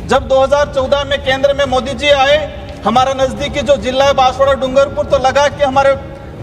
जब 2014 में केंद्र में मोदी जी आए, हमारा नजदीकी जो जिला है बांसवाड़ा डूंगरपुर, तो लगा कि हमारे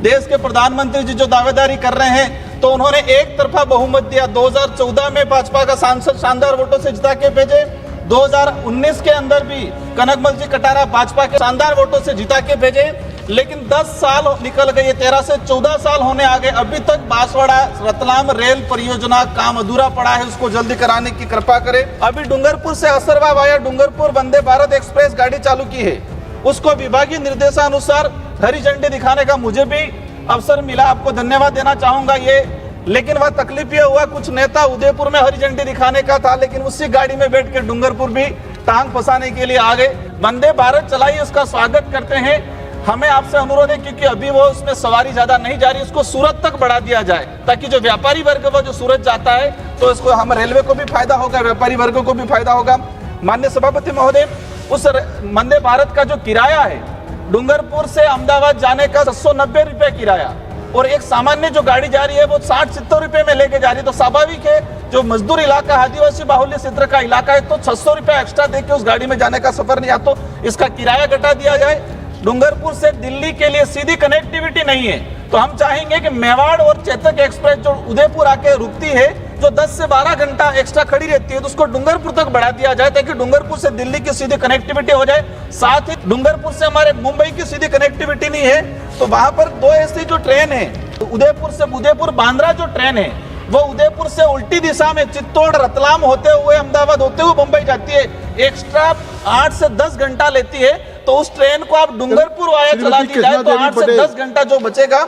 देश के प्रधानमंत्री जी जो दावेदारी कर रहे हैं, तो उन्होंने एक तरफा बहुमत दिया। 2014 में भाजपा का सांसद शानदार वोटों से जिता के भेजे। 2019 के अंदर भी कनकमल जी कटारा भाजपा के शानदार वोटों से जिता के भेजे। लेकिन 10 साल निकल गए, 13 से 14 साल होने आ गए, अभी तक बांसवाड़ा रतलाम रेल परियोजना काम अधूरा पड़ा है। उसको जल्दी कराने की कृपा करें। अभी डूंगरपुर से असरवा वाया डूंगरपुर वंदे भारत एक्सप्रेस गाड़ी चालू की है, उसको विभागीय निर्देशानुसार हरी झंडी दिखाने का मुझे भी अवसर मिला, आपको धन्यवाद देना चाहूंगा ये। लेकिन वह तकलीफ ये हुआ, कुछ नेता उदयपुर में हरी झंडी दिखाने का था, लेकिन उसी गाड़ी में बैठ के डूंगरपुर भी टांग फंसाने के लिए आ गए। वंदे भारत चलाई, उसका स्वागत करते हैं। हमें आपसे अनुरोध है, क्योंकि अभी वो उसमें सवारी ज्यादा नहीं जा रही, उसको सूरत तक बढ़ा दिया जाए, ताकि जो व्यापारी वर्ग वो जो सूरत जाता है, तो इसको हम रेलवे को भी फायदा होगा, व्यापारी वर्ग को भी फायदा होगा। माननीय सभापति महोदय, उस वंदे भारत का जो किराया है, डूंगरपुर से अहमदाबाद जाने का 690 रुपए किराया, और एक सामान्य जो गाड़ी जा रही है वो 60-70 रुपए में लेके जा रही है। तो स्वाभाविक है, जो मजदूर इलाका, आदिवासी बाहुल्य क्षेत्र का इलाका है, तो 600 रुपए एक्स्ट्रा देके उस गाड़ी में जाने का सफर नहीं, या तो इसका किराया घटा दिया जाए। डूंगरपुर से दिल्ली के लिए सीधी कनेक्टिविटी नहीं है, तो हम चाहेंगे कि मेवाड़ और चेतक एक्सप्रेस जो उदयपुर आके रुकती है, जो 10 से 12 घंटा एक्स्ट्रा खड़ी रहती है, तो उसको डूंगरपुर तक बढ़ा दिया जाए, ताकि डूंगरपुर से दिल्ली की सीधी कनेक्टिविटी हो जाए। साथ ही डूंगरपुर से हमारे मुंबई की सीधी कनेक्टिविटी नहीं है, तो वहां पर 2 ऐसी जो ट्रेन है, तो उदयपुर बांद्रा जो ट्रेन है, वो उदयपुर से उल्टी दिशा में चित्तौड़ रतलाम होते हुए अहमदाबाद होते हुए मुंबई जाती है, एक्स्ट्रा 8 से 10 घंटा लेती है। तो उस ट्रेन को आप डूंगरपुर वाया चला दी जाए, तो 8 से 10 घंटा जो बचेगा।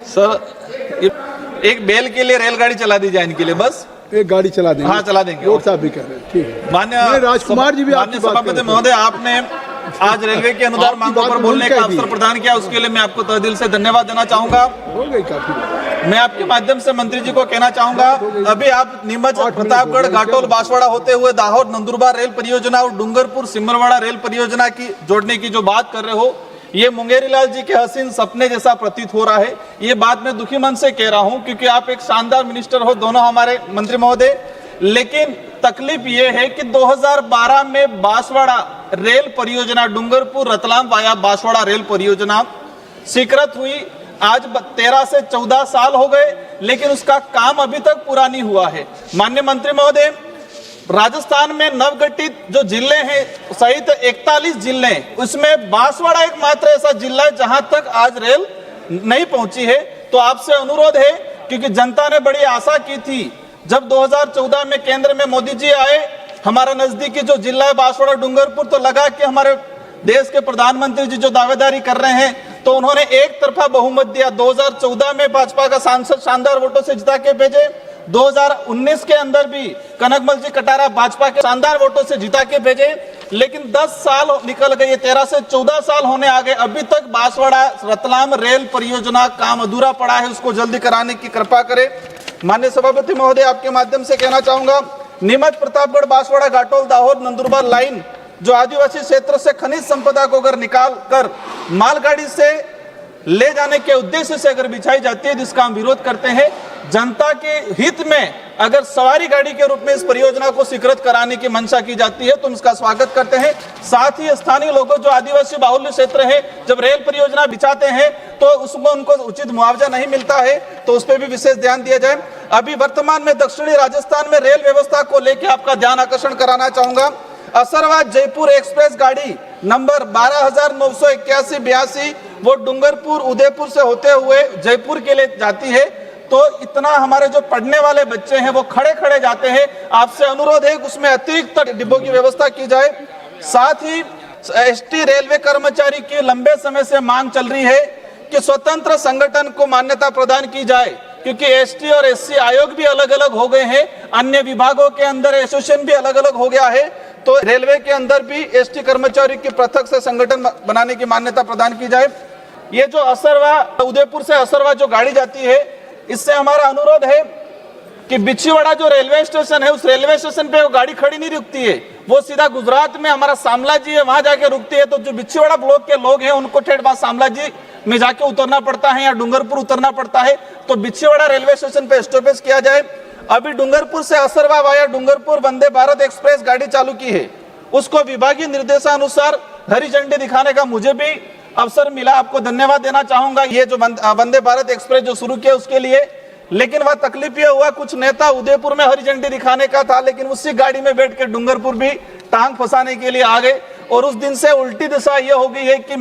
सर, एक बेल के लिए रेलगाड़ी चला दी जाए इनके लिए, बस एक गाड़ी चला देंगे। हाँ, चला देंगे। लोग साहब भी कर रहे हैं, ठीक है। माननीय राजकुमार जी भी आपकी बात सभापति महोदय, आपने आज रेलवे के अनुदान मांगों पर बोलने का अवसर प्रदान किया, उसके लिए मैं आपको तहे दिल से धन्यवाद देना चाहूंगा। हो गई काफी। मैं आपके माध्यम से मंत्री जी को कहना चाहूंगा, अभी आप नीमच, प्रतापगढ़, घाटोल, बांसवाड़ा होते हुए दाहोद नंदुरबार रेल परियोजना और डूंगरपुर सिमरवाड़ा रेल परियोजना की जोड़ने की जो बात कर रहे हो, ये मुंगेरी लाल जी के हसीन सपने जैसा प्रतीत हो रहा है। ये बात मैं दुखी मन से कह रहा हूं, क्योंकि आप एक शानदार मिनिस्टर हो, दोनों हमारे मंत्री महोदय। लेकिन तकलीफ ये है कि 2012 में बांसवाड़ा रेल परियोजना, डूंगरपुर रतलाम वाया बांसवाड़ा रेल परियोजना स्वीकृत हुई। आज 13 से 14 साल हो गए, लेकिन उसका काम अभी तक पूरा नहीं हुआ है। माननीय मंत्री महोदय, राजस्थान में नवगठित जो जिले हैं सहित 41 जिले, उसमें बांसवाड़ा एकमात्र ऐसा जिला है जहां तक आज रेल नहीं पहुंची है। तो आपसे अनुरोध है, क्योंकि जनता ने बड़ी आशा की थी, जब 2014 में केंद्र में मोदी जी आए, हमारा नजदीकी जो जिला है बांसवाड़ा डूंगरपुर, तो लगा कि हमारे देश के प्रधानमंत्री जी जो दावेदारी कर रहे हैं, तो उन्होंने एक तरफा बहुमत दिया। 2014 में भाजपा का सांसद शानदार वोटों से जिता के भेजे। 2019 के अंदर भी कनकमल जी कटारा भाजपा के शानदार वोटों से जिता के भेजे। लेकिन 10 साल निकल गए, 13 से 14 साल होने आ गए, अभी तक बांसवाड़ा रतलाम रेल परियोजना काम अधूरा पड़ा है, उसको जल्दी कराने की कृपा करें। माननीय सभापति महोदय, आपके माध्यम से कहना चाहूंगा, नीमच, प्रतापगढ़, बांसवाड़ा, घाटोल, दाहोद, नंदुरबार लाइन जो आदिवासी क्षेत्र से खनिज संपदा को अगर निकाल कर मालगाड़ी से ले जाने के उद्देश्य से अगर बिछाई जाती है, जिसका हम विरोध करते हैं, जनता के हित में अगर सवारी गाड़ी के रूप में इस परियोजना को स्वीकृत कराने की मंशा की जाती है, तो हम इसका स्वागत करते हैं। साथ ही स्थानीय लोगों जो आदिवासी बाहुल्य क्षेत्र है, जब रेल परियोजना बिछाते हैं तो उसमें उनको उचित मुआवजा नहीं मिलता है, तो उस पर भी विशेष ध्यान दिया जाए। अभी वर्तमान में दक्षिणी राजस्थान में रेल व्यवस्था को लेकर आपका ध्यान आकर्षण कराना चाहूंगा। असरवा जयपुर एक्सप्रेस गाड़ी नंबर 12,981-82 वो डूंगरपुर उदयपुर से होते हुए जयपुर के लिए जाती है। तो इतना हमारे जो पढ़ने वाले बच्चे हैं वो खड़े खड़े जाते हैं। आपसे अनुरोध है उसमें अतिरिक्त डिब्बों की व्यवस्था की जाए। साथ ही एसटी रेलवे कर्मचारी की लंबे समय से मांग चल रही है कि स्वतंत्र संगठन को मान्यता प्रदान की जाए, क्योंकि एसटी और एससी आयोग भी अलग अलग हो गए हैं, अन्य विभागों के अंदर एसोसिएशन भी अलग अलग हो गया है। तो रेलवे के अंदर भी एसटी कर्मचारी की पृथक से संगठन बनाने की मान्यता प्रदान की जाए। ये जो असरवा, उदयपुर से असरवा जो गाड़ी जाती है, इससे हमारा अनुरोध है कि बिछीवाड़ा जो रेलवे स्टेशन है, उस रेलवे स्टेशन पे वो गाड़ी खड़ी नहीं रुकती है, वो सीधा गुजरात में हमारा शामला जी है वहां जाके रुकती है। तो जो बिछीवाड़ा ब्लॉक के लोग हैं उनको ठेठ बात शामला जी में जाके उतरना पड़ता है या डूंगरपुर उतरना पड़ता है। तो बिछीवाड़ा रेलवे स्टेशन पे स्टॉपेज किया जाए। अभी डूंगरपुर से असरवा वाया डूंगरपुर वंदे भारत एक्सप्रेस गाड़ी चालू की है, उसको विभागीय निर्देशानुसार हरी झंडी दिखाने का मुझे भी अवसर मिला। आपको धन्यवाद देना चाहूंगा ये जो वंदे भारत एक्सप्रेस जो शुरू किया उसके लिए। लेकिन वह तकलीफ ये हुआ, कुछ नेता उदयपुर में हरी झंडी दिखाने का था, लेकिन उसी गाड़ी में बैठ के डूंगरपुर भी टांग फंसाने के लिए आ गए। और उस दिन से उल्टी दिशा ये हो गई है कि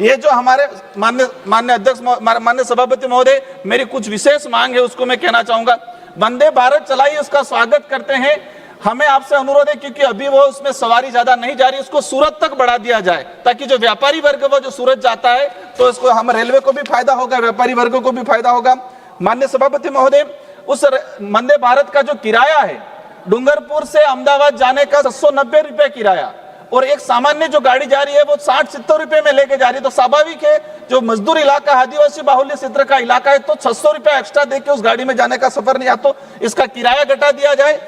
ये जो हमारे माननीय अध्यक्ष, माननीय सभापति महोदय, मेरी कुछ विशेष मांग है, उसको मैं कहना चाहूंगा। वंदे भारत चलाई, उसका स्वागत करते हैं। हमें आपसे अनुरोध है, क्योंकि अभी वो उसमें सवारी ज्यादा नहीं जा रही, उसको सूरत तक बढ़ा दिया जाए, ताकि जो व्यापारी वर्ग वो जो सूरत जाता है तो इसको हम रेलवे को भी फायदा होगा, व्यापारी वर्ग को भी फायदा होगा। माननीय सभापति महोदय, उस वंदे भारत का जो किराया है डूंगरपुर से अहमदाबाद जाने का 790 रुपए किराया, और एक सामान्य जो गाड़ी जा रही है वो 60-70 रुपए में लेके जा रही है। तो स्वाभाविक है, जो मजदूर इलाका, आदिवासी बाहुल्य क्षेत्र का इलाका है, तो 600 रुपए एक्स्ट्रा देके उस गाड़ी में जाने का सफर नहीं, या तो इसका किराया घटा दिया जाए।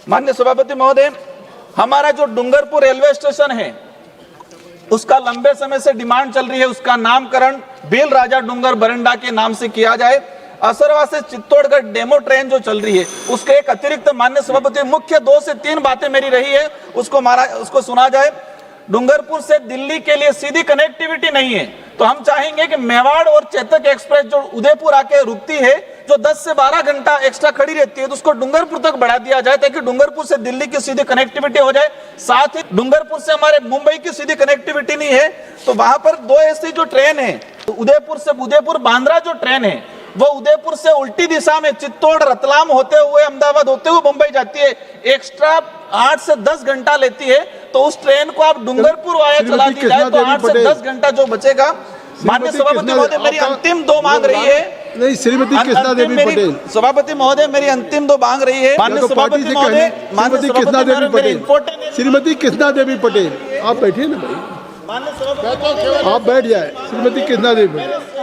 माननीय सभापति महोदय, हमारा जो डूंगरपुर रेलवे स्टेशन है उसका लंबे समय से डिमांड चल रही है, उसका नामकरण बेल राजा डूंगर बरंडा के नाम से किया जाए। असरवा से चित्तौड़गढ़ डेमो ट्रेन जो चल रही है उसके एक अतिरिक्त, माननीय सभापति, मुख्य 2 से 3 बातें मेरी रही है, उसको सुना जाए। डूंगरपुर से दिल्ली के लिए सीधी कनेक्टिविटी नहीं है, तो हम चाहेंगे कि मेवाड़ और चेतक एक्सप्रेस जो उदयपुर आके रुकती है, जो 10 से 12 घंटा एक्स्ट्रा खड़ी रहती है, तो उसको डूंगरपुर तक बढ़ा दिया जाए, ताकि डूंगरपुर से दिल्ली की सीधी कनेक्टिविटी हो जाए। साथ ही डूंगरपुर से हमारे मुंबई की सीधी कनेक्टिविटी नहीं है, तो वहां पर 2 ऐसी जो ट्रेन है, उदयपुर बांद्रा जो ट्रेन है वो उदयपुर से उल्टी दिशा में चित्तौड़, रतलाम होते हुए, अहमदाबाद होते हुए मुंबई जाती है, एक्स्ट्रा 8 से 10 घंटा लेती है। तो उस ट्रेन को आप डूंगरपुर वाया चला दी जाए तो 8 से 10 घंटा जो बचेगा। माननीय सभापति महोदय, मेरी अंतिम 2 मांग रही है। नहीं, श्रीमती कृष्णा देवी पटेल। सभापति महोदय, मेरी अंतिम 2 मांग रही है। माननीय सभापति महोदय, श्रीमती कृष्णा देवी पटेल, श्रीमती कृष्णा देवी पटेल, आप बैठिए ना भाई, माननीय सभापति, आप बैठ जाए। श्रीमती कृष्णा देवी पटेल।